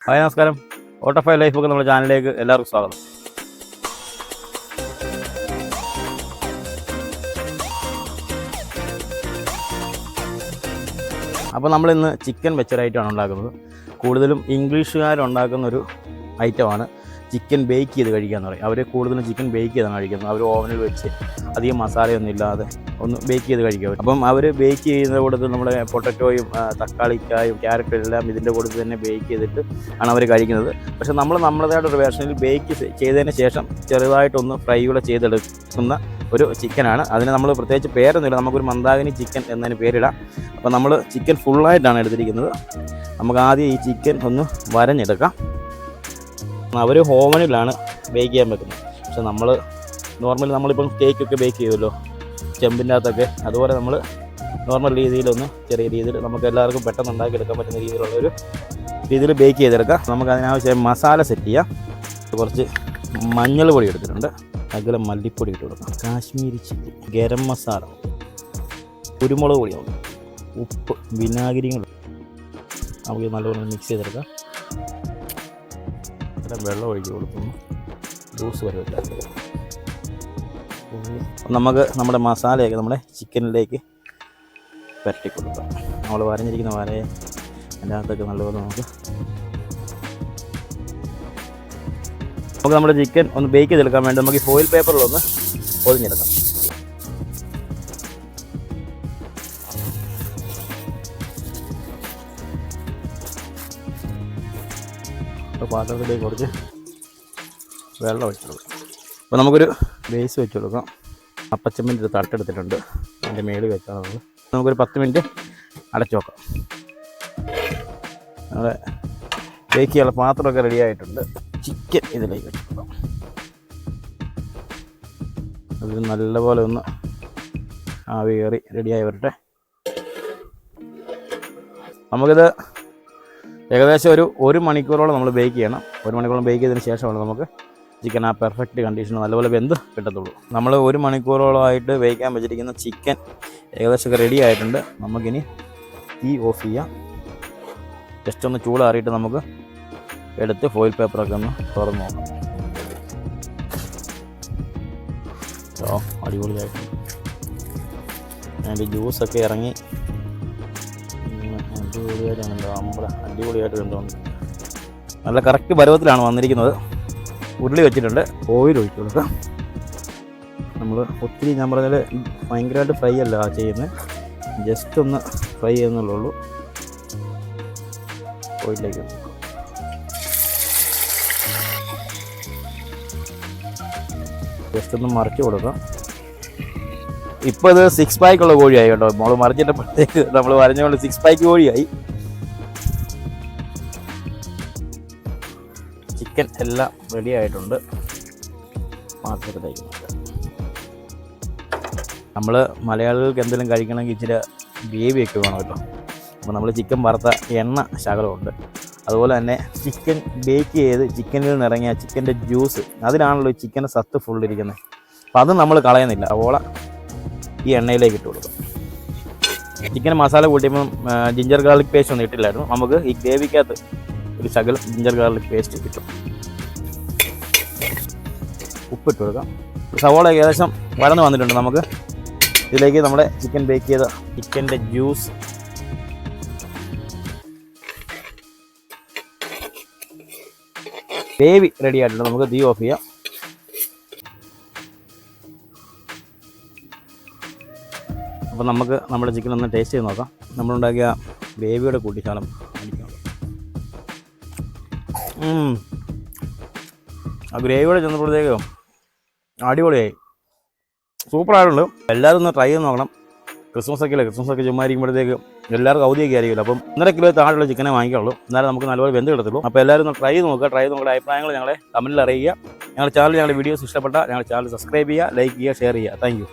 Hi നമസ്കാരം. ഓട്ടോഫൈ life ഒക്കെ നമ്മുടെ ചാനലിലേക്ക് എല്ലാവർക്കും സ്വാഗതം. അപ്പോൾ നമ്മളിന്ന് ചിക്കൻ വെച്ചൊരൈറ്റമാണ് ഉണ്ടാക്കുന്നത്. കൂടുതലും ഇംഗ്ലീഷുകാരുണ്ടാക്കുന്നൊരു ഐറ്റമാണ് ചിക്കൻ ബേക്ക് ചെയ്ത് കഴിക്കുക എന്ന് പറയും. അവർ കൂടുതലും ചിക്കൻ ബേക്ക് ചെയ്താണ് കഴിക്കുന്നത്. അവർ ഓവനിൽ വെച്ച് അധികം മസാലയൊന്നും ഇല്ലാതെ ഒന്ന് ബേക്ക് ചെയ്ത് കഴിക്കുക. അപ്പം അവർ ബേക്ക് ചെയ്യുന്ന കൂട്ടത്തിൽ നമ്മുടെ പൊട്ടറ്റോയും തക്കാളിക്കായും ക്യാരറ്റും എല്ലാം ഇതിൻ്റെ കൂട്ടത്തിൽ തന്നെ ബേക്ക് ചെയ്തിട്ട് ആണ് അവർ കഴിക്കുന്നത്. പക്ഷേ നമ്മൾ നമ്മുടേതായിട്ടൊരു വേർഷനിൽ ബേക്ക് ചെയ്തതിന് ശേഷം ചെറുതായിട്ടൊന്ന് ഫ്രൈ കൂടെ ചെയ്തെടുക്കുന്ന ഒരു ചിക്കനാണ്. അതിന് നമ്മൾ പ്രത്യേകിച്ച് പേരൊന്നുമില്ല, നമുക്കൊരു മന്ദാകിനി ചിക്കൻ എന്നതിന് പേരിടാം. അപ്പോൾ നമ്മൾ ചിക്കൻ ഫുള്ളായിട്ടാണ് എടുത്തിരിക്കുന്നത്. നമുക്ക് ആദ്യം ഈ ചിക്കൻ ഒന്ന് വരഞ്ഞെടുക്കാം. അവർ ഓവനിലാണ് ബേക്ക് ചെയ്യാൻ വെക്കുന്നത്. പക്ഷെ നമ്മൾ നോർമലി നമ്മളിപ്പം കേക്കൊക്കെ ബേക്ക് ചെയ്യുമല്ലോ ചെമ്പിൻ്റെ അകത്തൊക്കെ, അതുപോലെ നമ്മൾ നോർമൽ രീതിയിലൊന്ന് ചെറിയ രീതിയിൽ നമുക്ക് എല്ലാവർക്കും പെട്ടെന്ന് ഉണ്ടാക്കിയെടുക്കാൻ പറ്റുന്ന രീതിയിലുള്ളൊരു രീതിയിൽ ബേക്ക് ചെയ്തെടുക്കാം. നമുക്ക് അതിനാവശ്യം മസാല സെറ്റ് ചെയ്യാം. കുറച്ച് മഞ്ഞൾ പൊടി എടുത്തിട്ടുണ്ട്, അതുപോലെ മല്ലിപ്പൊടി ഇട്ട് കൊടുക്കാം, കാശ്മീരി ചില്ലി, ഗരം മസാല, കുരുമുളക് പൊടിയുണ്ട്, ഉപ്പ്, വിനാഗിരിയും നമുക്ക് നല്ലപോലെ മിക്സ് ചെയ്തെടുക്കാം. വെള്ളം ഒഴിച്ച് കൊടുക്കുന്നു, ജ്യൂസ് വരില്ല. നമുക്ക് നമ്മുടെ മസാലയൊക്കെ നമ്മുടെ ചിക്കനിലേക്ക് പരട്ടി കൊടുക്കാം. നമ്മൾ വരഞ്ഞിരിക്കുന്ന വരയെ അതിൻ്റെ അകത്തൊക്കെ നല്ലപോലെ നമുക്ക് നമ്മുടെ ചിക്കൻ ഒന്ന് ബേക്ക് ചെയ്തെടുക്കാൻ വേണ്ടി നമുക്ക് ഈ ഫോയിൽ പേപ്പറിലൊന്ന് പൊതിഞ്ഞെടുക്കാം. പാത്രത്തിലേക്ക് കുറച്ച് വെള്ളം ഒഴിച്ചു കൊടുക്കാം. അപ്പോൾ നമുക്കൊരു ബേസ് വെച്ച് കൊടുക്കാം. അപ്പച്ചമ്പിൻ്റെ ഒരു തട്ടെടുത്തിട്ടുണ്ട്, അതിൻ്റെ മേളിൽ വെച്ചാൽ നമുക്കൊരു 10 മിനിറ്റ് അടച്ചു നോക്കാം. നമ്മുടെ ബേക്ക് ചെയ്യാനുള്ള പാത്രമൊക്കെ റെഡി ആയിട്ടുണ്ട്. ചിക്കൻ ഇതിലേക്ക് വെച്ച് കൊടുക്കാം. അതിൽ നല്ലപോലെ ഒന്ന് ആവി കയറി റെഡിയായി വരട്ടെ. നമുക്കിത് ഏകദേശം ഒരു മണിക്കൂറോളം നമ്മൾ ബേക്ക് ചെയ്യണം. 1 മണിക്കൂറോളം ബേക്ക് ചെയ്തതിന് ശേഷമാണ് നമുക്ക് ചിക്കൻ ആ പെർഫെക്റ്റ് കണ്ടീഷൻ നല്ലപോലെ വെന്ത് കിട്ടത്തുള്ളൂ. നമ്മൾ 1 മണിക്കൂറോളമായിട്ട് വേവിക്കാൻ വെച്ചിരിക്കുന്ന ചിക്കൻ ഏകദേശമൊക്കെ റെഡി ആയിട്ടുണ്ട്. നമുക്കിനി തീ ഓഫ് ചെയ്യാം. ജസ്റ്റ് ഒന്ന് ചൂടാറിയിട്ട് നമുക്ക് എടുത്ത് ഫോയിൽ പേപ്പറൊക്കെ ഒന്ന് തുറന്ന് നോക്കാം. അടിപൊളിയായിട്ടുണ്ട്. അതിൻ്റെ ജ്യൂസൊക്കെ ഇറങ്ങി അടിപൊളിയായിട്ട് കണ്ടുകൊണ്ട് നല്ല കറക്റ്റ് പരുവത്തിലാണ് വന്നിരിക്കുന്നത്. ഉരുളി വെച്ചിട്ടുണ്ട്, ഓയിൽ ഒഴിച്ചു കൊടുക്കാം. നമ്മൾ ഒത്തിരി ഞാൻ പറഞ്ഞാൽ ഭയങ്കരമായിട്ട് ഫ്രൈ അല്ല ചെയ്യുന്നത്, ജസ്റ്റ് ഒന്ന് ഫ്രൈ ചെയ്യുന്നുള്ളൂ. ഓയിലേക്ക് ജസ്റ്റ് ഒന്ന് മറിച്ച് കൊടുക്കാം. ഇപ്പോൾ ഇത് 6 പായ്ക്കുള്ള കോഴിയായി കേട്ടോ. നമ്മൾ മറിച്ചിട്ടപ്പോഴത്തേക്ക് നമ്മൾ വരഞ്ഞുകൊണ്ട് 6 പായ്ക്ക് കോഴിയായി. ചിക്കൻ എല്ലാം റെഡി ആയിട്ടുണ്ട്. പാത്രത്തിലേക്ക് നമ്മൾ മലയാളികൾക്ക് എന്തെങ്കിലും കഴിക്കണമെങ്കിൽ ഇച്ചിരി ഗ്രേവിയൊക്കെ വേണമല്ലോ. അപ്പോൾ നമ്മൾ ചിക്കൻ വറുത്ത എണ്ണ ശകലമുണ്ട്, അതുപോലെ തന്നെ ചിക്കൻ ബേക്ക് ചെയ്ത് ചിക്കനിൽ നിന്നിറങ്ങിയ ചിക്കൻ്റെ ജ്യൂസ്, അതിലാണല്ലോ ചിക്കൻ്റെ സത്ത് ഫുള്ളിരിക്കുന്നത്. അപ്പോൾ അത് നമ്മൾ കളയുന്നില്ല, അതുപോലെ ഈ എണ്ണയിലേക്ക് ഇട്ട് കൊടുക്കും. ചിക്കൻ മസാല കൂട്ടിയപ്പം ജിഞ്ചർ ഗാർലിക് പേസ്റ്റ് ഒന്നും ഇട്ടില്ലായിരുന്നു. നമുക്ക് ഈ ഗ്രേവിക്കകത്ത് ഒരു ശകലം ജിഞ്ചർ ഗാർലിക് പേസ്റ്റ് കിട്ടും. ഉപ്പിട്ട് കൊടുക്കാം. സവോള ഏകദേശം വരന്ന് വന്നിട്ടുണ്ട്. നമുക്ക് ഇതിലേക്ക് നമ്മുടെ ചിക്കൻ ബേക്ക് ചെയ്ത ചിക്കൻ്റെ ജ്യൂസ്, ഗ്രേവി റെഡി ആയിട്ടുണ്ട്. നമുക്ക് തീ ഓഫ് ചെയ്യാം. അപ്പോൾ നമുക്ക് നമ്മുടെ ചിക്കൻ ഒന്ന് ടേസ്റ്റ് ചെയ്ത് നോക്കാം. നമ്മളുണ്ടാക്കിയ ഗ്രേവിയുടെ കൂട്ടിച്ചാലും അടിക്കണം. ആ ഗ്രേവിയോടെ ചെന്നപ്പോഴത്തേക്കും അടിപൊളിയായി, സൂപ്പറായിട്ടുണ്ട്. എല്ലാവരും ഒന്ന് ട്രൈ ചെയ്ത് നോക്കണം. ക്രിസ്മസൊക്കെ ചുമ്മാ ഇരിക്കുമ്പോഴത്തേക്ക് എല്ലാവർക്കും അവധിയൊക്കെ ആയിരിക്കുമല്ലോ. അപ്പം 1.5 കിലോ താഴെയുള്ള ചിക്കനെ വാങ്ങിക്കുള്ളൂ, എന്നാലും നമുക്ക് നല്ലപോലെ വെന്ത് കിടത്തുള്ളൂ. അപ്പോൾ എല്ലാവരും ഒന്ന് ട്രൈ ചെയ്ത് നോക്കുക. ട്രൈ ചെയ്ത് നോക്കുക. അഭിപ്രായങ്ങൾ ഞങ്ങളെ കമൻറ്റിൽ അറിയിക്കുക. ഞങ്ങളുടെ ചാനൽ, ഞങ്ങളുടെ വീഡിയോസ് ഇഷ്ടപ്പെട്ടാൽ ഞങ്ങളുടെ ചാനൽ സബ്സ്ക്രൈബ് ചെയ്യുക, ലൈക്ക് ചെയ്യുക, ഷെയർ ചെയ്യുക. Thank you.